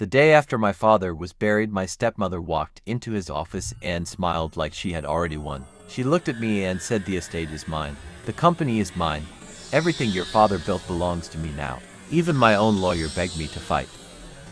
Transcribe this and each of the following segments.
The day after my father was buried, my stepmother walked into his office and smiled like she had already won. She looked at me and said, "The estate is mine. The company is mine. Everything your father built belongs to me now." Even my own lawyer begged me to fight.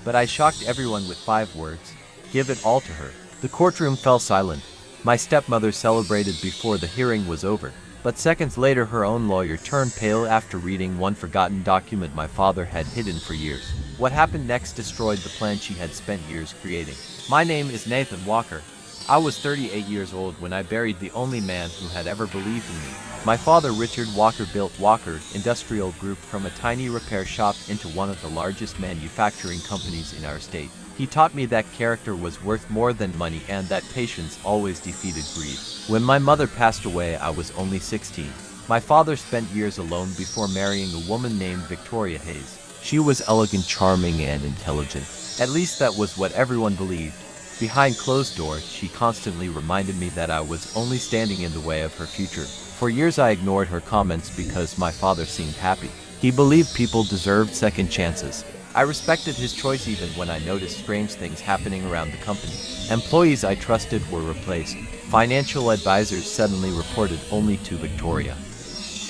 But I shocked everyone with 5 words: "Give it all to her." The courtroom fell silent. My stepmother celebrated before the hearing was over. But seconds later, her own lawyer turned pale after reading one forgotten document my father had hidden for years. What happened next destroyed the plan she had spent years creating. My name is Nathan Walker. I was 38 years old when I buried the only man who had ever believed in me. My father, Richard Walker, built Walker Industrial Group from a tiny repair shop into one of the largest manufacturing companies in our state. He taught me that character was worth more than money and that patience always defeated greed. When my mother passed away, I was only 16. My father spent years alone before marrying a woman named Victoria Hayes. She was elegant, charming, and intelligent. At least that was what everyone believed. Behind closed doors, she constantly reminded me that I was only standing in the way of her future. For years I ignored her comments because my father seemed happy. He believed people deserved second chances. I respected his choice even when I noticed strange things happening around the company. Employees I trusted were replaced. Financial advisors suddenly reported only to Victoria.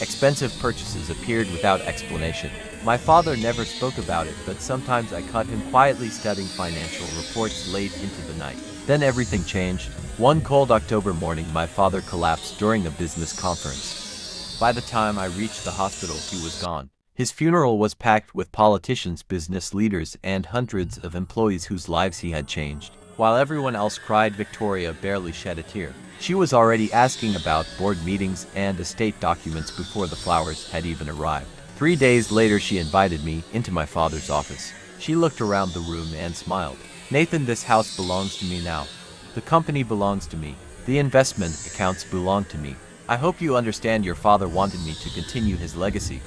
Expensive purchases appeared without explanation. My father never spoke about it, but sometimes I caught him quietly studying financial reports late into the night. Then everything changed. One cold October morning, my father collapsed during a business conference. By the time I reached the hospital, he was gone. His funeral was packed with politicians, business leaders, and hundreds of employees whose lives he had changed. While everyone else cried, Victoria barely shed a tear. She was already asking about board meetings and estate documents before the flowers had even arrived. 3 days later, she invited me into my father's office. She looked around the room and smiled. "Nathan, this house belongs to me now. The company belongs to me. The investment accounts belong to me. I hope you understand your father wanted me to continue his legacy."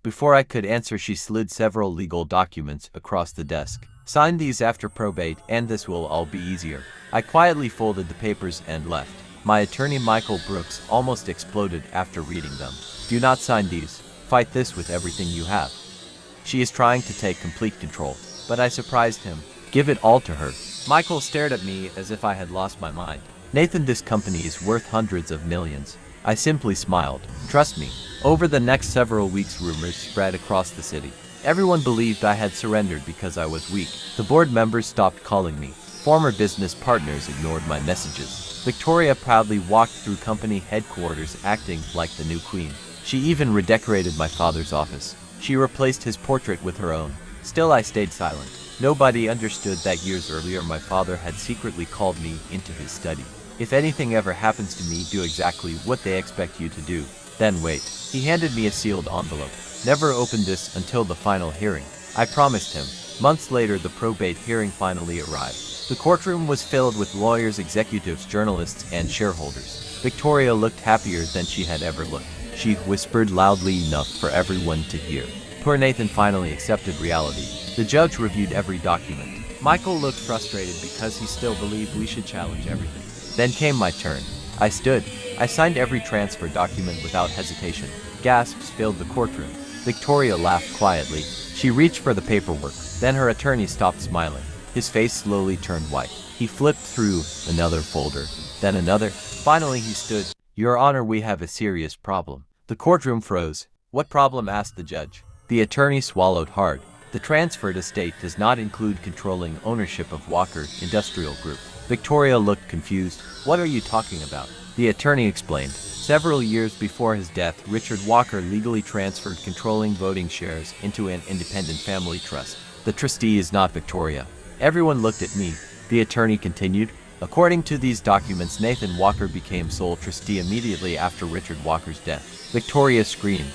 Before I could answer, she slid several legal documents across the desk. "Sign these after probate, and this will all be easier." I quietly folded the papers and left. My attorney, Michael Brooks, almost exploded after reading them. "Do not sign these. Fight this with everything you have. She is trying to take complete control." But I surprised him. "Give it all to her." Michael stared at me as if I had lost my mind. "Nathan, this company is worth hundreds of millions." I simply smiled. "Trust me." Over the next several weeks, rumors spread across the city. Everyone believed I had surrendered because I was weak. The board members stopped calling me. Former business partners ignored my messages. Victoria proudly walked through company headquarters acting like the new queen. She even redecorated my father's office. She replaced his portrait with her own. Still, I stayed silent. Nobody understood that years earlier my father had secretly called me into his study. "If anything ever happens to me, do exactly what they expect you to do. Then wait." He handed me a sealed envelope. "Never open this until the final hearing," I promised him. Months later, the probate hearing finally arrived. The courtroom was filled with lawyers, executives, journalists, and shareholders. Victoria looked happier than she had ever looked. She whispered loudly enough for everyone to hear. Poor Nathan finally accepted reality. The judge reviewed every document. Michael looked frustrated because he still believed we should challenge everything. Then came my turn. I stood. I signed every transfer document without hesitation. Gasps filled the courtroom. Victoria laughed quietly. She reached for the paperwork. Then her attorney stopped smiling. His face slowly turned white. He flipped through another folder, then another. Finally he stood. "Your Honor, we have a serious problem." The courtroom froze. "What problem?" asked the judge. The attorney swallowed hard. "The transferred estate does not include controlling ownership of Walker Industrial Group." Victoria looked confused. "What are you talking about?" The attorney explained. Several years before his death, Richard Walker legally transferred controlling voting shares into an independent family trust. The trustee is not Victoria. Everyone looked at me. The attorney continued. "According to these documents, Nathan Walker became sole trustee immediately after Richard Walker's death." Victoria screamed.